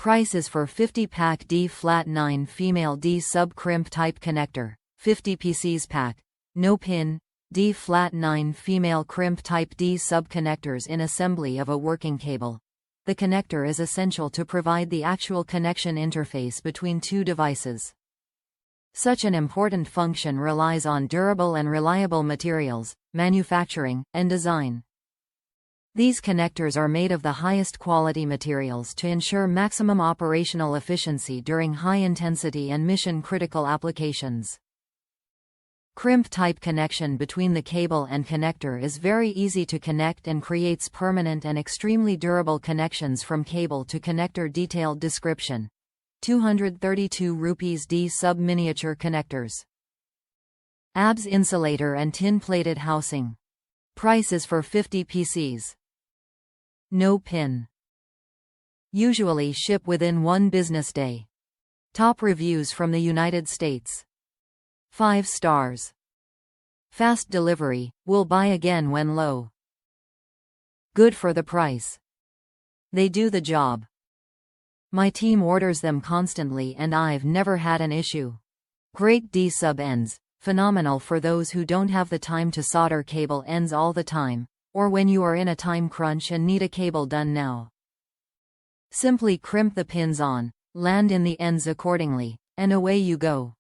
Price is for 50-pack D-9 female D-sub crimp type connector, 50 PCs pack. No pin, D-9 female crimp type D-sub connectors in assembly of a working cable. The connector is essential to provide the actual connection interface between two devices. Such an important function relies on durable and reliable materials, manufacturing, and design. These connectors are made of the highest quality materials to ensure maximum operational efficiency during high-intensity and mission-critical applications. Crimp-type connection between the cable and connector is very easy to connect and creates permanent and extremely durable connections from cable to connector. Detailed description. 232 rupees D-sub miniature connectors. ABS insulator and tin-plated housing. Price is for 50 PCs. No pin. Usually ship within 1 business day. Top reviews from the United States. 5 stars. Fast delivery, will buy again when low. Good for the price. They do the job. My team orders them constantly and I've never had an issue. Great D-sub ends, phenomenal for those who don't have the time to solder cable ends all the time, or when you are in a time crunch and need a cable done now. Simply crimp the pins on, land in the ends accordingly, and away you go.